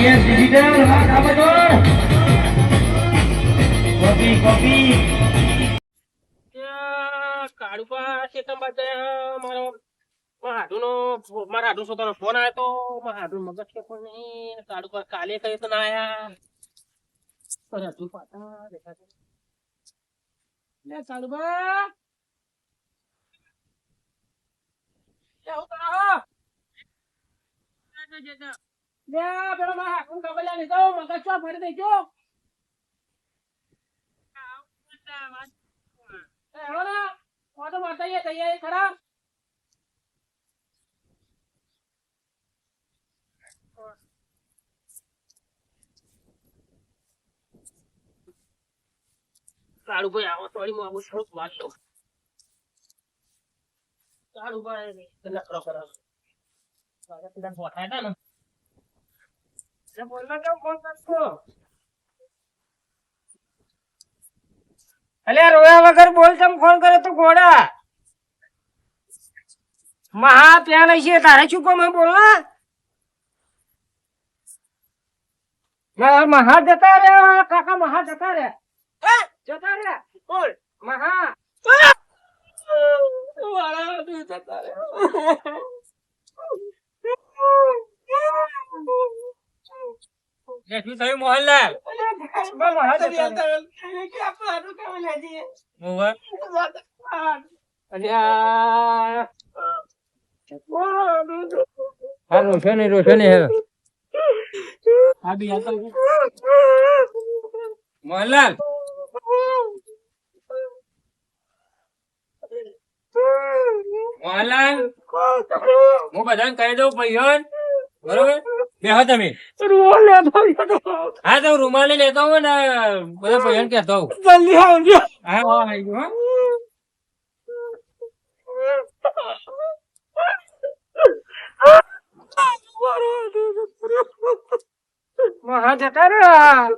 Yes digital હા કાપડોળ copy copy કાળુપા શેતંબા મારો મારા હાડુ સોતાનો ફોન આવ્યો તો મારા હાડુ મગજ કે પણ નહીં કાળુપા કાલે કઈ તો ના આયા પર હજુ પાછા દેખાશે લે કાળુપા કેવું કરો લે પેલો મારા હાડુ કબલ્યા લીધો મગજ ચો ફરી દેજો હેલો ના ઓટો મારતા તૈયારી ખરા કાળુભાઈ આવો થોડી હું આવું થોડુંક વાત લઉં કાળુભાઈ નકરો કરો પેલા ફોટા હતા ને બોલવા કેમ ફોન કરશો અલે રોયા વગર બોલ તમ ફોન કરે તો ઘોડા મહા ત્યાં નહીં છે તારે શું કોમ બોલવા મહા જતા રે કાકા મહા જતા રે જતા રે બોલ મહા જતા રે શું થયું મોહનલાલ રોશની રોશની હે મોહનલાલ મોહનલાલ હું બધાને કહી દઉં ભાઈઓ બરોબર બેહો તમે હા તો રૂમાલી લેતો હું ને બધા ભાઈઓ કહેતો હું જલ્દી આવજો હા આવી ગયો મહા જતા રહ્યા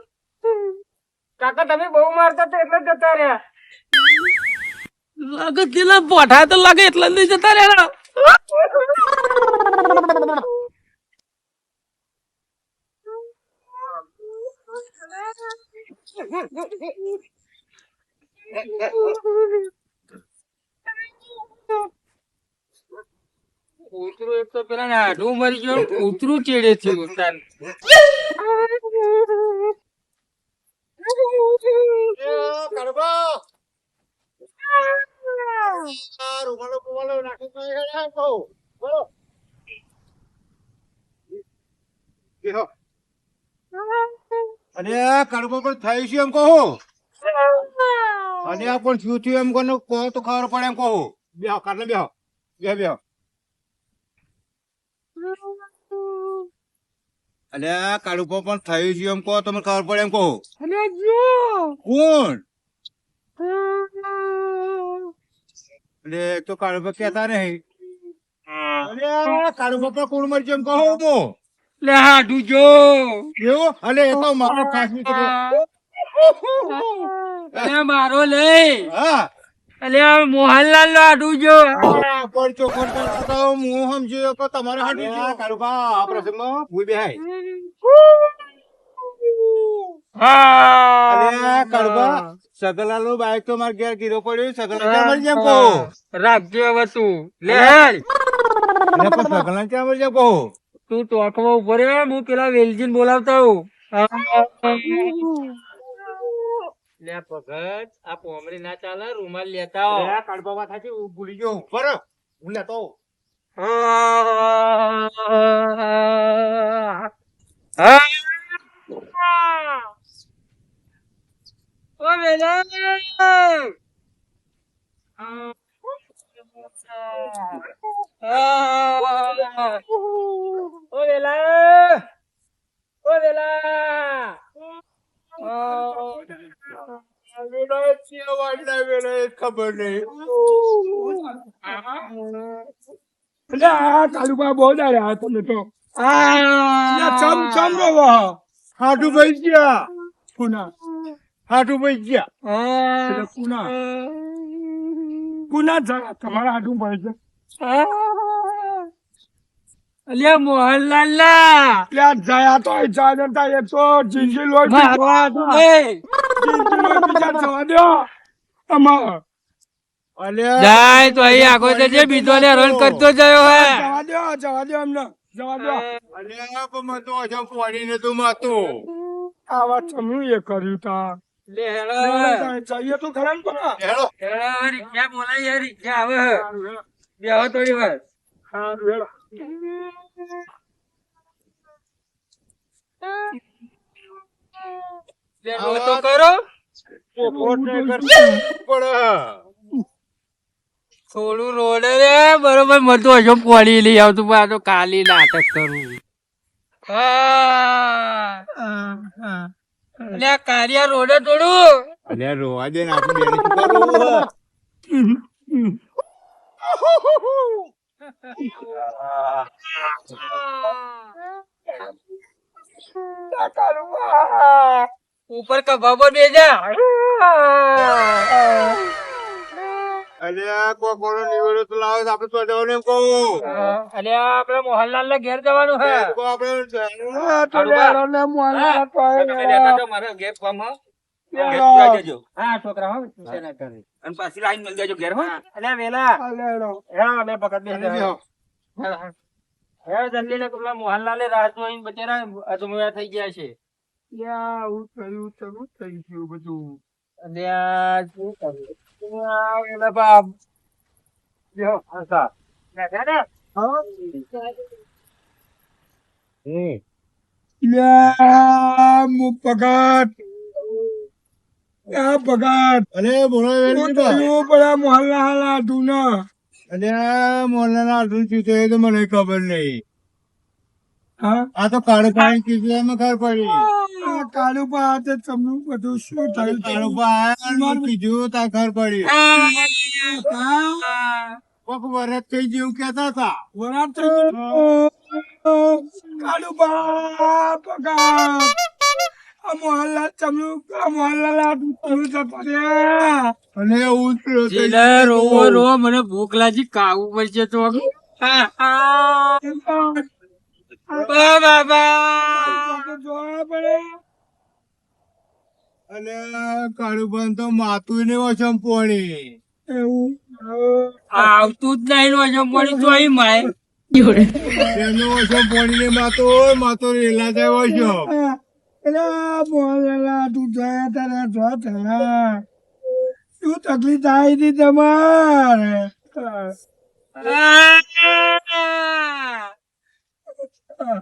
કાકા તમે બહુ મારતા તો એટલે જતા રહ્યા લાગે પેલા પોઠા તો લાગે એટલે નહીં જતા રહ્યા કૂતરું એક તો પેલા નાઢું મરી ગયો કૂતરું ચેડે છે અને કડબો પણ થયું છે એમ કહો અને આ પણ શું થયું એમ કહો તો ખબર પડે એમ કહો બેહો કાઢને બેહો બેહો બેહો અને આ કડબો પણ થયું છે એમ કહો તમને ખબર પડે એમ કહો કોણ એટલે તો કડબો કેતા નહીં અને કડબો પણ કોણ મરશે એમ કહો મો લે હાડું જો એવું અલે એ તો મારો ખાસ મિત્ર અરે મારો લઈ હા અલે મોહનલાલ નો હાડું જો પણ ચોખર કરતો હું સમજ્યો કે તમારે હાડું છે કારુબા આ પ્રસંગમાં ભૂઈ બેહાય અરે કારુબા સગલાલ નું બાઈક તો મારે ઘેર ગીરો પડ્યો સગલાલ ક્યાં મળી જાય કહો રાખજો હવે તું લે પણ સગલાલ ક્યાં મળી જાય કહો તું ટોકમાં ઉભો રે હું પેલા વેલજીન બોલાવતા હું લે ભગત આ પોમરી ના ચાલે રૂમાલ લેતા હો કારુબા વાત સાચી ભૂલી ગયો પર હું લેતો ઓ વેલા ઓ વેલા ઓ વેલા ખબર નહીં કાળુબા બહુ દાડ્યા તમે તો ચમ રવા હાટુ ભાઈ ગયા કુના હાટુ ભાઈ ગયા કુના કુના તમારા હાડું ભાઈ છે અલ્યા મોહનલાલ ના ત્યાં જયા તો જાણતા એ તો જિંદગી લોહી મારવા જિંદગી લોહી બીજા જવા દો અમાર અલ્યા જાય તો અહીં આગો જજે બીજો ને રન કરતો જયો હે જવા દો અમને જવા દો અલ્યા પણ મને તો અજમ પડી ને તું માતું આવા ચમનું એ કર્યું તા લે હેડો જઈએ તો ખરા ને પણ હેડો હેડો રિક્ષા બોલાય યાર રિક્ષા આવે હે બેહો થોડી વાર હારું હેડો લે રો તો કરો થોડું રોડે રે બરોબર મને તો હજુ પોણી લઈ આવતું પણ આ તો કાલી નાટક કરું લે કારિયા રોડે થોડું અલ્યા રોવા દે ને આપણે બેને શું કરવું ઉપર કભા પર બેજા અલ્યા કોઈ કોનો નિવેડો તો લાવો તો આપણે તો જવાનું એમ કહું અલ્યા આપડે મોહનલાલ ને ઘેર જવાનું હે કોઈ આપણે મારે ઘેર કામ હે હા છોકરા હો અને પાછી લાઈન મળી જાજો ઘેર હો અલ્યા વેલા હા મે પકડ દે હે જલ્દી ને પેલા મોહનલાલે રાહ જોઈને બચારા અજમોયા થઈ ગયા છે હું થયું ચલું થઈ ગયું બધું અલ્યા શું કર્યું એલા બાપ જો હસા અરે બોલો મોહનલાલ હતું ને અલ્યા મોહનલાલ અર્જુન શું થયું તો મને ખબર નહીં હા આ તો કાળો પાણી કીધું એમાં ખબર પડી કાળું પા હાથે ચમનું બધું શું થયું કાળો પાણી કીધું તા ખબર પડી કોક વરસ થઈ જેવું કેતા હતા વરાત થઈ ગયું. કાળું પા પગાર આ મોહનલાલ ચમનું આ મોહનલાલ આટલું થયું છે પડ્યા અને એવું જીલે રોવો રો મને ભૂખ લાગી ખાવું પડશે તો બાબા જોવા પડે અને કાળું બંધ તો માતું ને વસમ પોણી એવું આવતું જ નહીં નો જમવાની જોઈ માય એનો વસમ પોણી ને માતો રેલા જાય વસમ મોહનલાલ તું જયા તારા જો થયા શું તકલીફ થાય હતી તમારે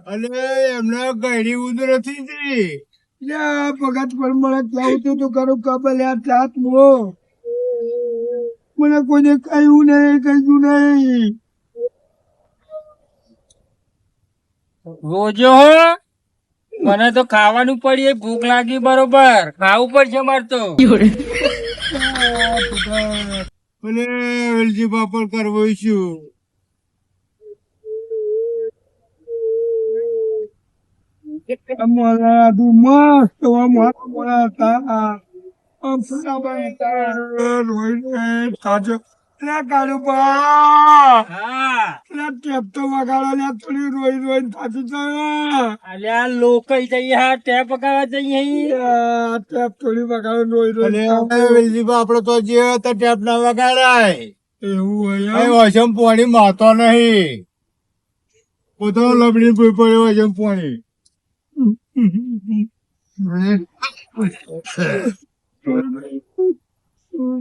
અને એમને ગયડી ઉધરતી હતી ભગત પર મને કેવું તું તું કરું કબલ યાર ચાત મો મને કોઈને કહ્યું નહીં રોજો મને તો ખાવાનું પડી ભૂખ લાગી બરોબર ખાવું પડશે મારે તો અને વેલજી પાપડ કરવો છું મોહનલાલ તું મસ્ત મોડા હતા તાજો કાળું પા ટેપ તો વગાડો લે થોડી રોઈ થાકી જાય અલ્યા લોકો જઈએ હા ટેપ પકાવવા જઈએ ટેપ થોડી વગાડો રોઈ અને વેલજી આપડે તો જે હતા ટેપ ના વગાડાય એવું હોય એ વસમ પોણી માતો નહીં પોતાનો લબડી કોઈ પડ્યો વસમ પોણી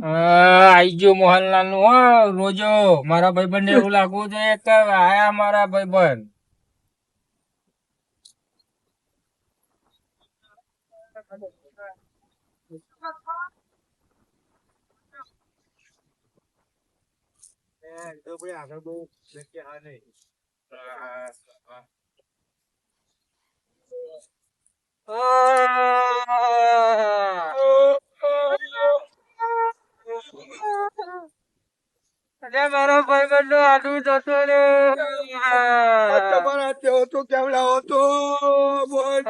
આઈ ગયો મોહનલાલ નું હો રોજો મારા ભાઈબંધ ને એવું લાગવું જોઈએ કે આયા મારા ભાઈબંધ મારો ભાઈબંધ નો આડું જતો રે તમારા તેઓ તો કેવડાવો તો બોલ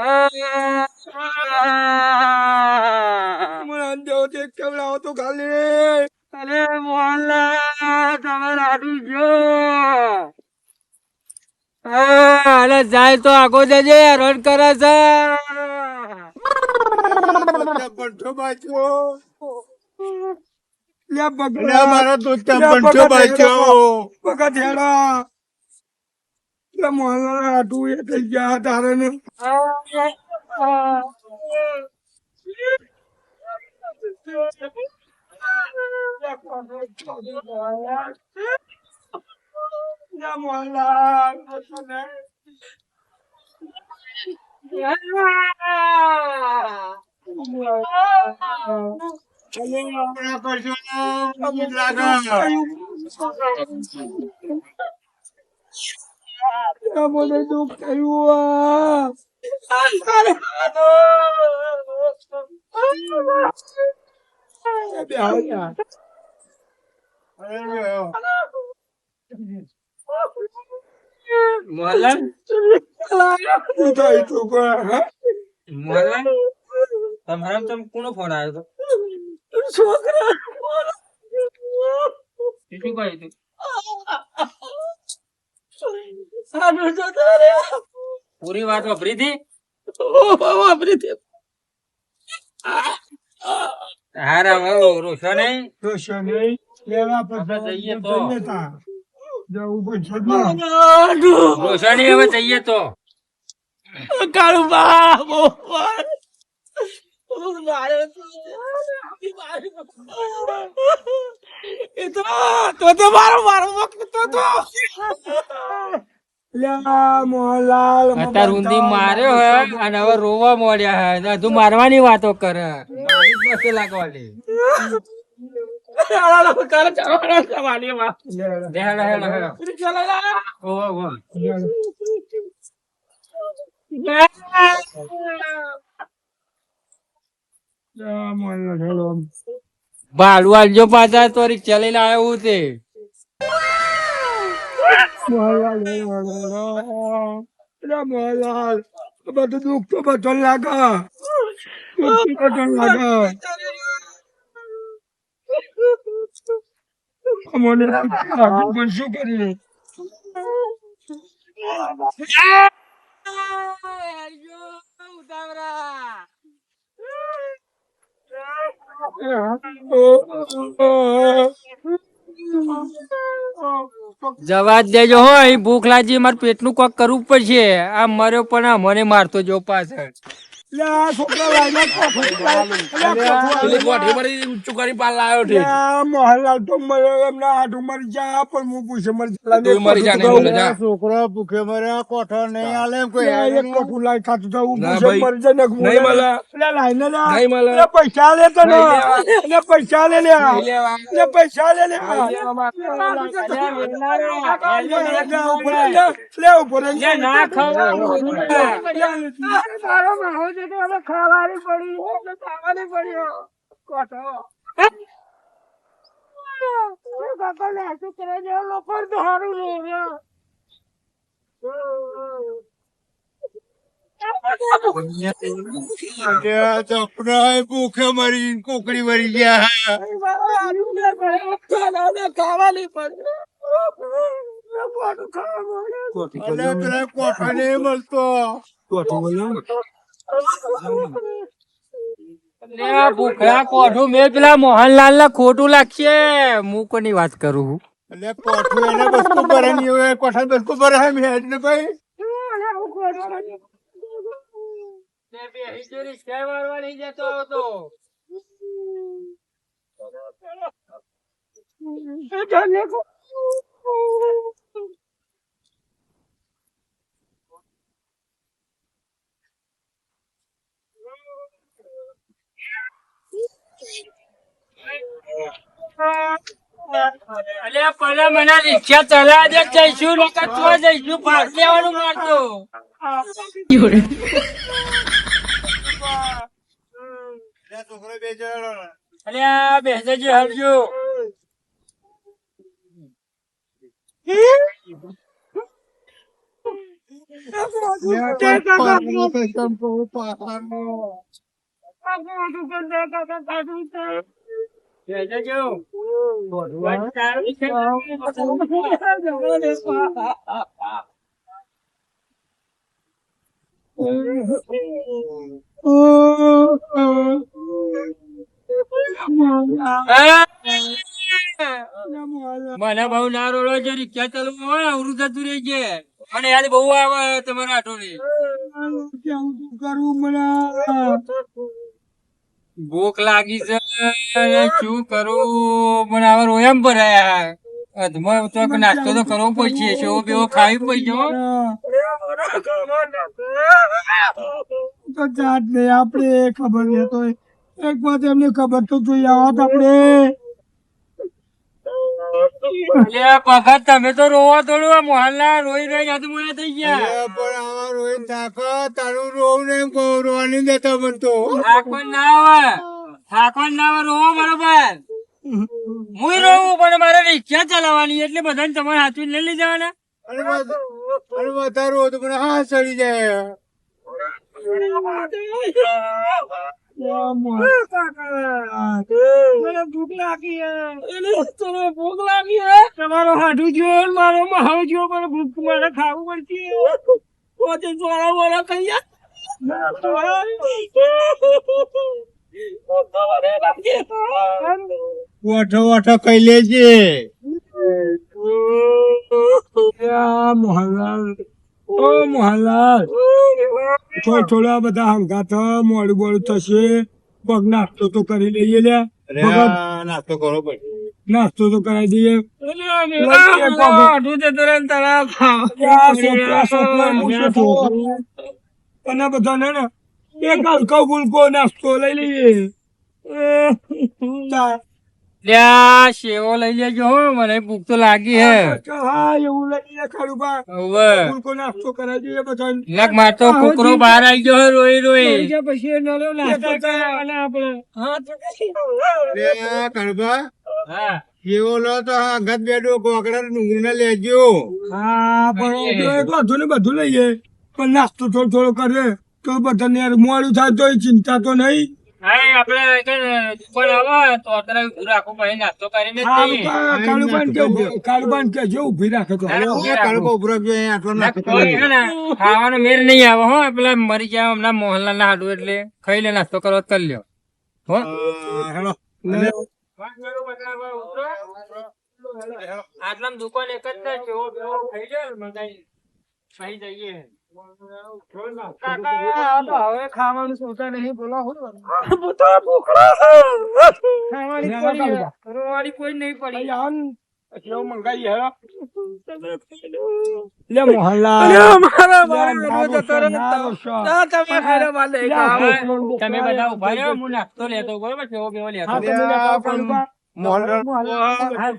મને તેઓ તે કેવડાવો તો ખાલી અરે મોહનલાલ તમારે આડું જો જાય તો આગો જજે હેરાન કરે છે. બંઠો બાચ્યો. લે ભગત અલ્યા મારા દોસ્તા લે બંઠો ભગત બાચ્યો. ભગત હેડા લે મોહનલાલ આટું એ થઈ ગયા તારે ને લે મોહનલાલ હમણાં કરશો ને લાગે. મને દુઃખ થયું મોહનલાલ મોહનલાલ તમારા તમે કોનો ફોન આવ્યો હતો શું કહ્યું તું પૂરી વાત વાપરી હતી હારા રોશો નહીં જઈએ તો રોશની હવે જઈએ તો મોહનલાલ અત્યાર ઊંધી માર્યો હે અને હવે રોવા મોડ્યા હે તું મારવાની વાતો કરે મારી જ પાસે લાગવાની હેડો હેડો હેડો ઓહો ઓહો ભાડું આલજો પાછા તો રિક્ષા લઈને આવ્યો હું તે મોહનલાલ બધું દુઃખ તો બધું લાગે બધું લાગે અમને પણ શું કરીએ જવા જ દેજો હોય ભૂખ લાગી મારે પેટનું કોક કરવું પડશે આ મર્યો પણ આ મને મારતો જો પાછળ મોહનલાલ તો એમના હાથ મરી જાય પણ હું પૂછે મરી જાય છોકરો ભૂખે મર્યા કોઠો નહીં આલે એમ કોઈ કઠું લાઈ ખાતું તો હું પૂછે મરી જાય ને પૈસા લે તો પૈસા લે પૈસા લે ખાવાની પડી લોકો સારું ભૂખે મરી કોકડી મરી ગયા ખાવાની પેલા કોઠો નહીં મળતો ભૂખડા કોઠું મેં પેલા મોહનલાલ ને ખોટું લાગશે હું કોની વાત કરું એટલે કોઠું એને બસકો ભરે નહીં હોય કોઠા બસકો ભરે હે મેં ને ભાઈ મારવાની જતો હતો અલ્યા પેલા મને રિક્ષા ચલાવા દે જઈશું નકર તો જઈશું ભાગ લેવાનું મારતો છોકરો બે જણ અલ્યા બેસજે હરજો મને બહુ ના રોડો છે રિક્ષા ચાલવું હોય અવરું થતું રહી છે અને યાદ બહુ આવે તમારા આટોની કેવું કરવું મને ભૂખ લાગી છે અને શું કરું મને હવે રોયમ ભરાયા અધમાં તો નાસ્તો તો કરવો પડશે સેવો બેવો ખાવી પડશે હો. તો જાત નહીં આપણે ખબર નહીં તો એક વાત એમને ખબર તો જોઈએ આવત આપણે અલ્યા ભગત તમે તો રોવા થોડું આ મોહનલા રોઈ રોઈ યાદ મોયા થઈ ગયા અરે પણ આવા રોહિત થાકો તારું રોવું ને રોવાની દેતો મને તો થાકવા ના આવે રોવો બરોબર હું રોવું પણ મારે રિક્ષા ચલાવવાની એટલે બધાને તમારે હાથું લઈ લઈ જવાના અને વધારે રોવું તો મને હા ચડી જાય ભૂખ લાગી તમારો હાડું જો મારો મહાવ જો મને ભૂખ મારે ખાવું પડશે પોતે સોળા વોળા ખાઈ ઓઠો ઓઠો કઈ લેજે મોહનલાલ ઓ મોહનલાલ થોડા બધા હંગાથ મોડું બોડું થશે પગ નાસ્તો તો કરી લઈએ લે અરે આ નાસ્તો કરો પડે નાસ્તો તો કરાવી દઈએ અને બધાને ને એક હલકો ફૂલકો નાસ્તો લઈ લઈએ લ્યા સેવો લઈ લેજો હો મને ભૂખ તો લાગી હે હા એવું લઈ લઈએ ખરું બા હવે ફૂલકો નાસ્તો કરાવી દઈએ બધા લગ માર તો કૂતરો બહાર આવી ગયો હે રોઈ રોઈ પછી નાસ્તો કરવાના આપણે હા લે કણભા હા એવો લો તો હા ગત બેડો કોકડા ડુંગળી લેજો હા પણ એક બધું ને બધું લઈએ પણ નાસ્તો થોડો થોડો કરીએ તો બધાને યાર મોડું થાય તો ચિંતા તો નહીં હા આપણે દુકાન આવે તો અત્યારે ઉભું રાખો પછી નાસ્તો કરીને જ જઈએ. કાળુબાન કે જો ઉભી રાખે તો કણભો ઉભરો ગયો અહીંયા આટલો નાસ્તો કોઈ હે ને ખાવાનો મેર નહીં આવે હો પેલા મરી જાય હમણાં મોહનલાલ ના હાડું એટલે ખાઈ લે નાસ્તો કરો તો કરી લ્યો હો હેલો આટલામાં દુકાન એક જ છે જેવો બેવો ખાઈ જાય મંગાઈ ખાઈ જઈએ હવે ખાવાનું સોતા નહીં બોલો રોવાડી કોઈ નહીં પડી મંગાઈ લે મોહનલાલ તમે બધા ઉભા રહ્યો હું નાસ્તો લેતો બરોબર સેવો બેવો લેતો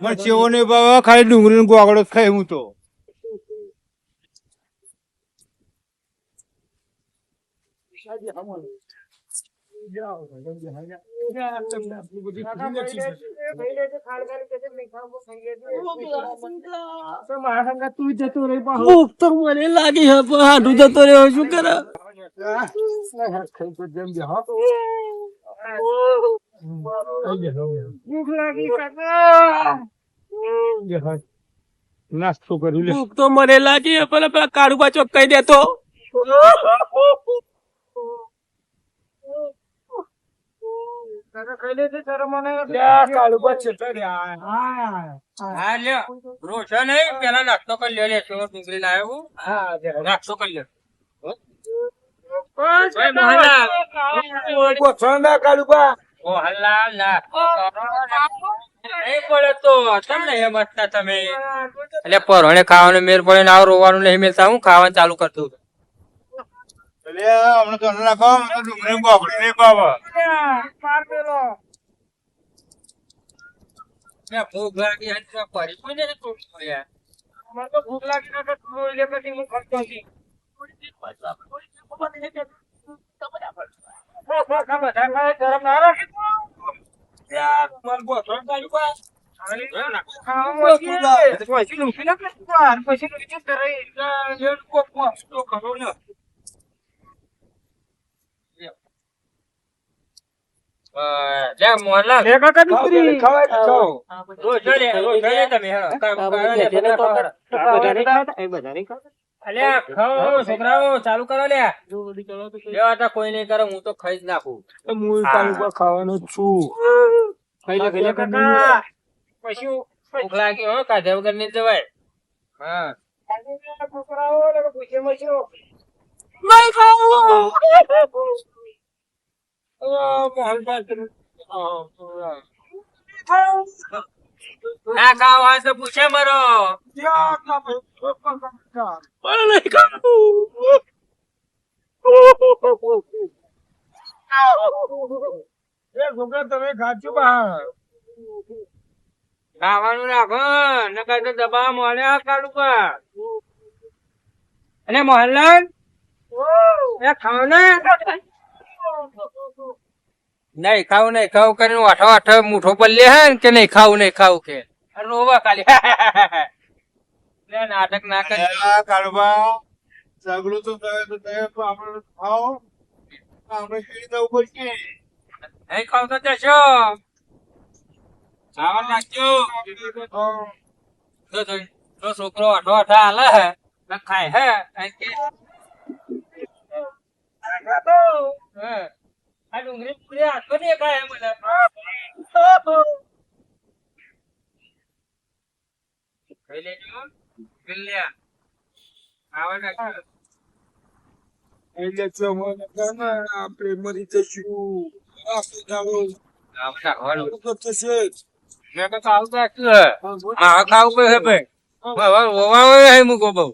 મને ચેવો નહીં ભાવે ખાલી ડુંગળી ગોગડો જ ખાઈ હું તો ભૂખ તો મને લાગી હે પણ હાડું જતો રહ્યો શું કરે ભૂખ લાગી નાસ્તો કરી લે ભૂખ તો મને લાગી હે પણ પેલા કાળુબા ચોક કહી દેતો હા લ્યો રોશો નહીં પેલા નાસ્તો કરી લ્યો લે સેવો ડુંગળી લાવ્યો હું નાસ્તો કરી લ્યો મોહનલાલ નાસ્તો કરો નહીં પડે તો તમને એમ હતા તમે એટલે પરોણે ખાવાનું મેર પડે ને આવ રોવાનું નહીં મેર હું ખાવાનું ચાલુ કરતું હમણાં તો રાખો ડુંગળી ગોગડી નહીં ભાવે ભૂખ લાગી હતી ફરી કોઈ ને ભૂખ લાગી પછી હું ખર્ચો મોહનલાલ રોજો લે તમે અલ્યા ખાઓ છોકરાઓ ચાલુ કરો લ્યા લેવા તો કોઈ નહીં કરે હું તો ખાઈ જ નાખું હું કાળુબા ખાવાનો જ છું. ખાઈ લે કાકા પછી ભૂખ લાગી હો કાઢ્યા વગર નહીં જવાય હા છોકરાઓ લોકો પૂછે મચ્યો. નહીં ખાવું. ના ખાવ હોય તો પૂછે મરો પણ નહીં ખાવું. એ છોકરા તમે ખાજો બહાર. ખાવાનું રાખો નકર તો દબા મોને કાઢું પર અને મોહનલાલ એ ખાવ ને નહીં ખાવું કરીને વાઠો મૂઠો પર લે હે કે નહીં ખાવું કે રોવા ખાલી લે નાટક ના કરે કાળુબા સગડું તો તમે તો તમે આપણે ખાઓ આપણે કેવી રીતે ઉપર છે નહીં ખાવ તો જશો ખાવા નાખજો તો છોકરો વાઠો હાલે હે ખાય હે આ ડુંગળી પૂરી હાથો ને ખાય મને ખાઈ લેજો ગલ્યા ખાવા નાખજો એટલે જમવાના ગાના આપણે મરી જશું. આપણે ખાવું. ખાવાનું તો થશે જ. મેં તો ખાવું નાખ્યું મારે ખાવું પડે ભાઈ ઓવા મૂકો બહુ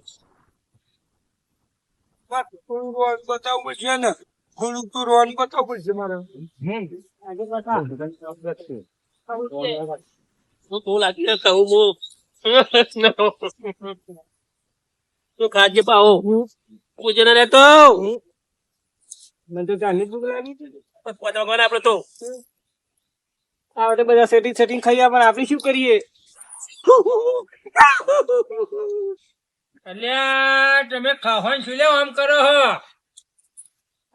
થોડું રોન બતાવવું પડશે ને. થોડુંક તો રોન બતાવવું પડશે મારે. તું લાગી કહું તો ખાજે પાવો પૂજન રહેતો મને તો ચાલી ભૂખ લાગી છે. પતંગોને આપડે તો આપણે બધા સેટિંગ ખાઈએ પણ આપણે શું કરીએ? અલ્યા તમે ખાવાનું શું લેવા આમ કરો હો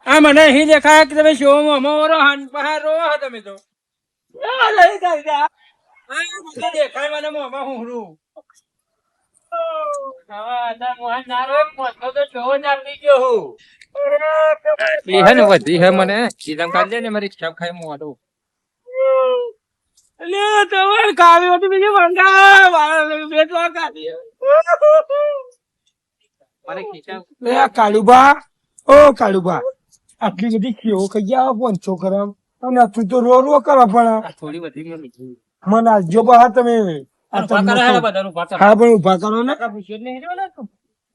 આ મને અહીં દેખાય કે તમે શો અમારો હાન પહાર રો હો તમે તો દેખાય મને મોમાં હુંરું વધી હે મને સીધમ કાઢી ને મારી ક્ષમ ખાઈ મોડું કાળુબા ઓ કાળુબા આટલી બધી કેવો કઈ આવો 500 ગ્રામ અને તું તો રો કરવા પણ થોડી વધી મને આજો બહાર તમે હા પણ ઉભા કરો ને.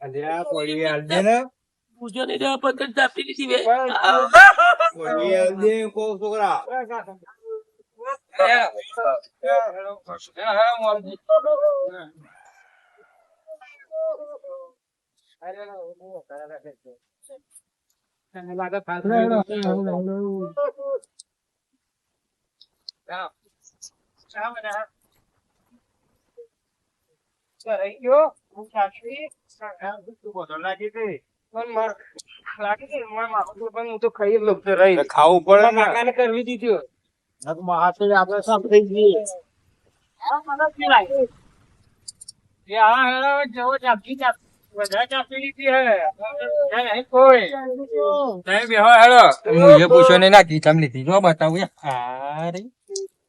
અલ્યા પોળી આલ દે ને પૂછો ને પતંગ ચાપી દીધી બે પોળી આલ દે કો છોકરા ખાવું પડે ને કરવી દીધી આપડે સાફ થઈ ગઈ પૂછો ને નાખી તમને લીધી જો બતાવું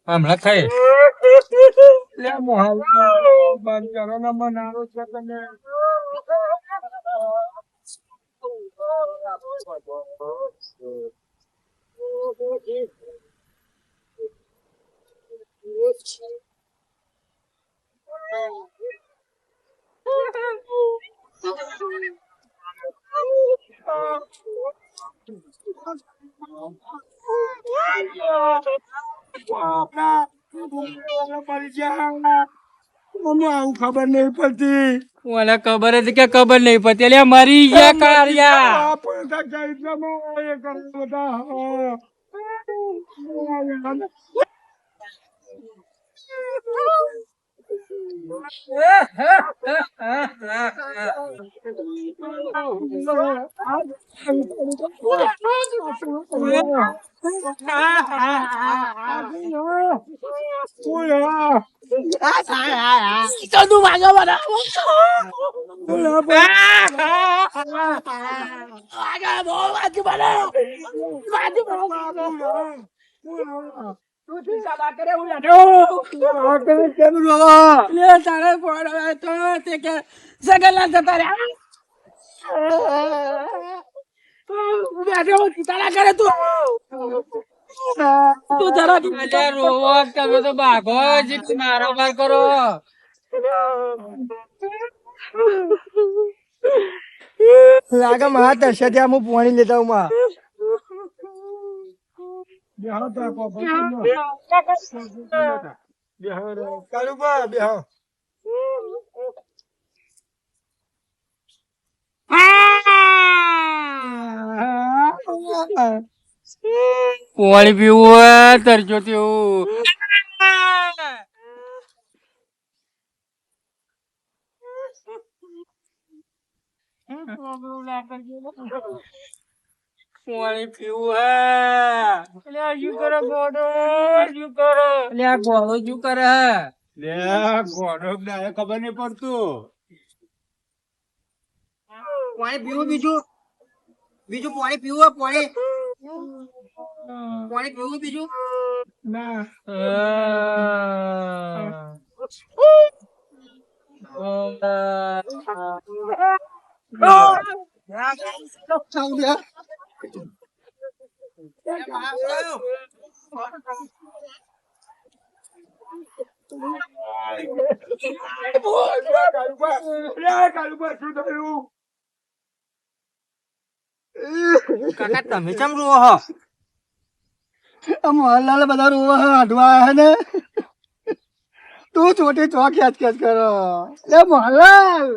હમણાં થઈ બંધ કરો ને મનારો છે તમે. આવું ખબર નહીં પડતી. મને ખબર હતી કે ખબર નહીં પડતી એટલે મરી ગયા કાર્યા તારે ફોન આવ્યો તો તે કે સગલા જતા રહ્યા બેઠો તારા કરે તું જરા રોવો તમે તો ભાગો જ મારો માર કરો. લાગે મારા દર્શન ત્યાં હું પાણી લેતા હું માં કાળુબા બેહો પાણી પીવું તરજો તેવું. પાણી પીવું શું કરે ગોડો શું કરે ગોડો શું કરે લે ગોડો ને ખબર નહીં પડતું પાણી પીવું બીજું પાણી પીવું પાણી પીવું બીજું કાકા તમે ચમ રો હો મોહનલાલ બધા રોવા હડવા હે ને તું છોટી ચો ખેંચ ખેંચ કરો લે મોહનલાલ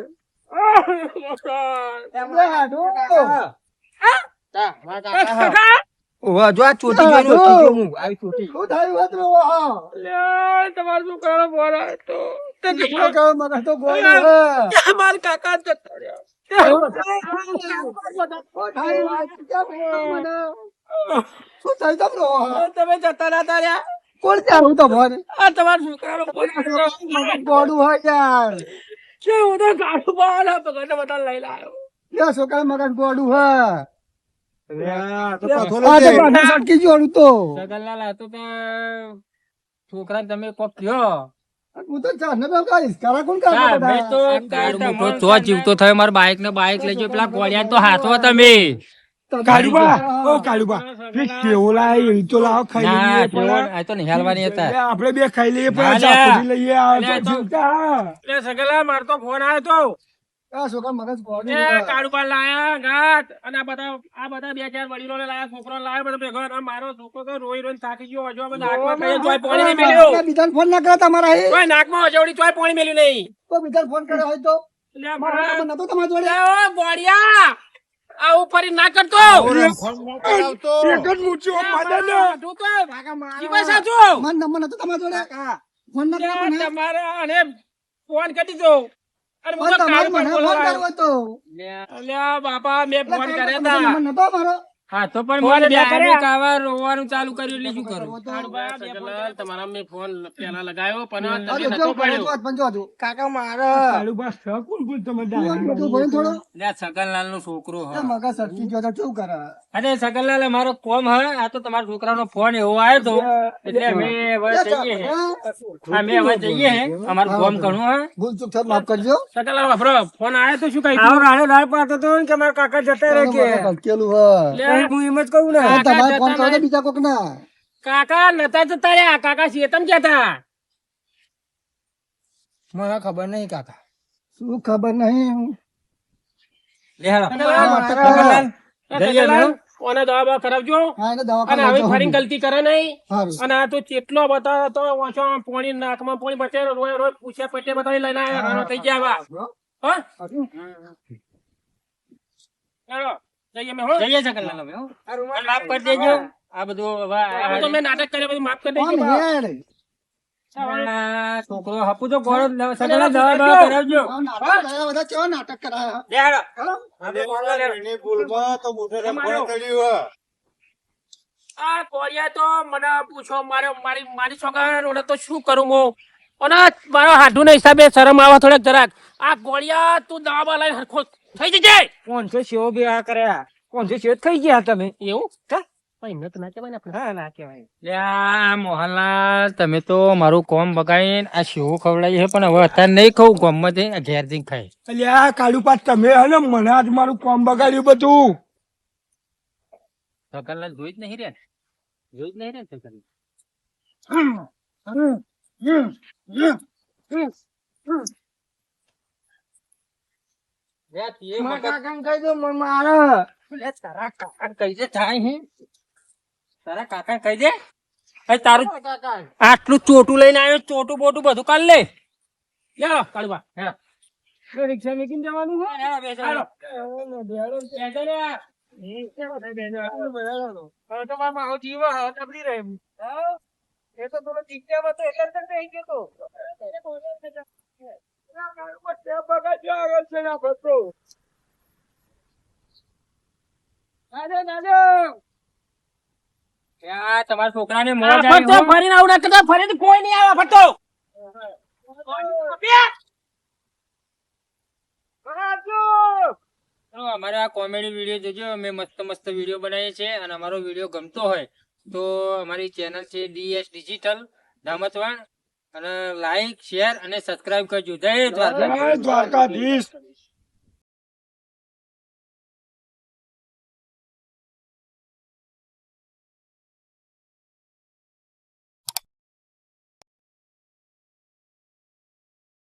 ઓવા જો આ ચોટી જો ચોટી હું આવી ચોટી શું થયું વાત રોવા તમારા છોકરાનો ફોન આવ્યો તો મગજ તો ગોળ હે મારા કાકા જતા રહ્યા. શું થયું તમ રોવા તમે જતા રહ્યા રહ્યા. કોણ ત્યાં તો ભણ આ તમારા છોકરાનો ફોન આવ્યો. ગોડું હોય યાર છે હું તો ગાડું બહાર પકડને બધા લઈ લાવ્યો. યા છોકરા મગજ ગોડું હે સટકી જોડું તો સગનલાલ હતો તો છોકરા તમે કોક કયો હું તો ચાને બે કહીશ કરા કોણ કરા તો જીવતો થયો મારા બાઈક ને બાઈક લઈ ગયો પેલા ગોળિયા તો હાથો તમે કાળુબા ઓ કાળુબા કેવો લાય એ તો લાવ ખાઈ લઈએ આ તો નિહાલવાની હતા. આપણે બે ખાઈ લઈએ પણ ચાપડી લઈએ આ જીવતા સગલા માર તો ફોન આવ્યો તો આ છોકરા મગજ ગોડું કાળુબા લાયા ઘાટ અને આ બધા બે ચાર વડીલો લાયા છોકરો લાયા બધા ભેગો અને મારો છોકરો તો રોઈ રોઈ થાકી ગયો હજુ અમે નાકમાં ખાઈએ તોય પાણી નહીં મેલ્યું. બીજા ફોન ના કરે તમારા હે તોય નાકમાં હજવડી તોય પાણી મેલ્યું નહીં. તો બીજા ફોન કરે હોય તો લે મારા નંબર નતો તમારા જોડે ઓ ગોળિયા આવું ફરી ના કરતો. એક જ મૂછો માદા તું તો જીવા સાચું મારા નંબર નતો તમારા જોડે ફોન ના કરે પણ તમારા અને ફોન કરી દીધો અને હું તો તમારે કાલ મને પર ફોન બોલાવ્યો. કરવો તો અલ્યા બાપા મેં ફોન કર્યા નંબર હતા. નતો મારો હા તો પણ મને બે કાવા રોવાનું ચાલુ કર્યું એટલે શું કરું. તમારા મેં ફોન પેલા લગાવ્યો પણ તમે નતો પડ્યો. કાકા મારે કાળુબા શકું કોણ તમે બધું ભાઈ થોડો લે સગનલાલ નો છોકરો હ. મગજ સટકી ગયો તો શું કરે અરે સગનલાલ મારો કોમ હ આ તો તમારા છોકરાનો ફોન એવો આવ્યો તો એટલે અમે હવે જઈએ હે. અમે હવે જઈએ હે અમારું કોમ ઘણું હે. ભૂલ ચૂક થાય માફ કરજો સગનલાલ વાપરો ફોન આવ્યો તો શું કહ્યું રાણો રાણ પાતો તો કે મારા કાકા જતા રહે કે કેલું હ હું એમ જ કહું ને તમારે ફોન કરો બીજા કોક ના કાકા નતા જતા રહ્યા કાકા શેતમ જતા. મને ખબર નહીં કાકા શું ખબર નહીં ઓને દવા બવા કરાવજો હા એને અને દવાખાને હવે લઈ ફરી જાઉં. ગલતી કરે નહીં. સારું. અને આ તો ચેટલો બતાવો તો ઓછો પોણી નાકમાં પોણી બચે રોય રોય પૂછ્યા પેટે બતાવી લઈને આવ્યા રાણો થઈ ગયા આવા. હા ચાલો જઈએ અમે હો જઈએ સગનલાલ અમે હો. આ રૂમાલ માફ કરી દેજો. આ બધું હવે આ તો મેં નાટક કર્યા બધું માફ કરી કોણ દેજો. હેડ? આ છોકરો હપુ તો ગોળો સગનલાલ દવા બવા કરાવજો. આ નાટક બધા બધા કેવા નાટક કરાયા લે હાલો. આ કોરિયા તો મને પૂછો મારી છોકરા તો શું કરું હું અને મારો હાડુના હિસાબે શરમ આવે થોડાક જરાક આ ગોળિયા તું દવા લઈને હરખો થઈ જજે 500 સેવો બી આ કર્યા 500 સેવો જ ખાઈ ગયા તમે એવું હા? પણ એમને તો ના કહેવાય ને આપણે હા ના કહેવાય લ્યા મોહનલાલ તમે તો મારું કોમ બગાડીને આ સેવો ખવડાવી છે પણ હવે અત્યારે નહીં ખાવું કોમમાં જઈને ઘેર જઈને ખાઈ અલ્યા કાળુબા તમે હે ને મને આજ મારું કામ બગાડ્યું બધું. સગનલાલ જોઈ જ નહીં રે જોઈ જ નહીં રે સગનલાલ મારા કાકાને કહી દો મને મારે. તારા કાકા કઈ દે થાય હે તારા કાકા કઈ દે એ તારું આટલું ચોટું લઈને આવ્યો ચોટું બોટું બધું કાઢ લે લ્યો કાળુબા રિક્ષા મૂકીને જવાનું છે? હાલો. તમારા છોકરાને મોજ આ આવી ફરતો હો. ફરીને આવું ના કરતા ફરીથી કોઈ નહીં આવે ફરતો તો અમારે આ કોમેડી વિડીયો જોજો અમે મસ્ત મસ્ત વિડીયો બનાવીએ છીએ અને અમારો વિડીયો ગમતો હોય તો અમારી ચેનલ છે DS ડિજિટલ દામતવાડ અને લાઈક શેર અને સબસ્ક્રાઇબ કરજો જય દ્વારકા જય દ્વારકાધીશ.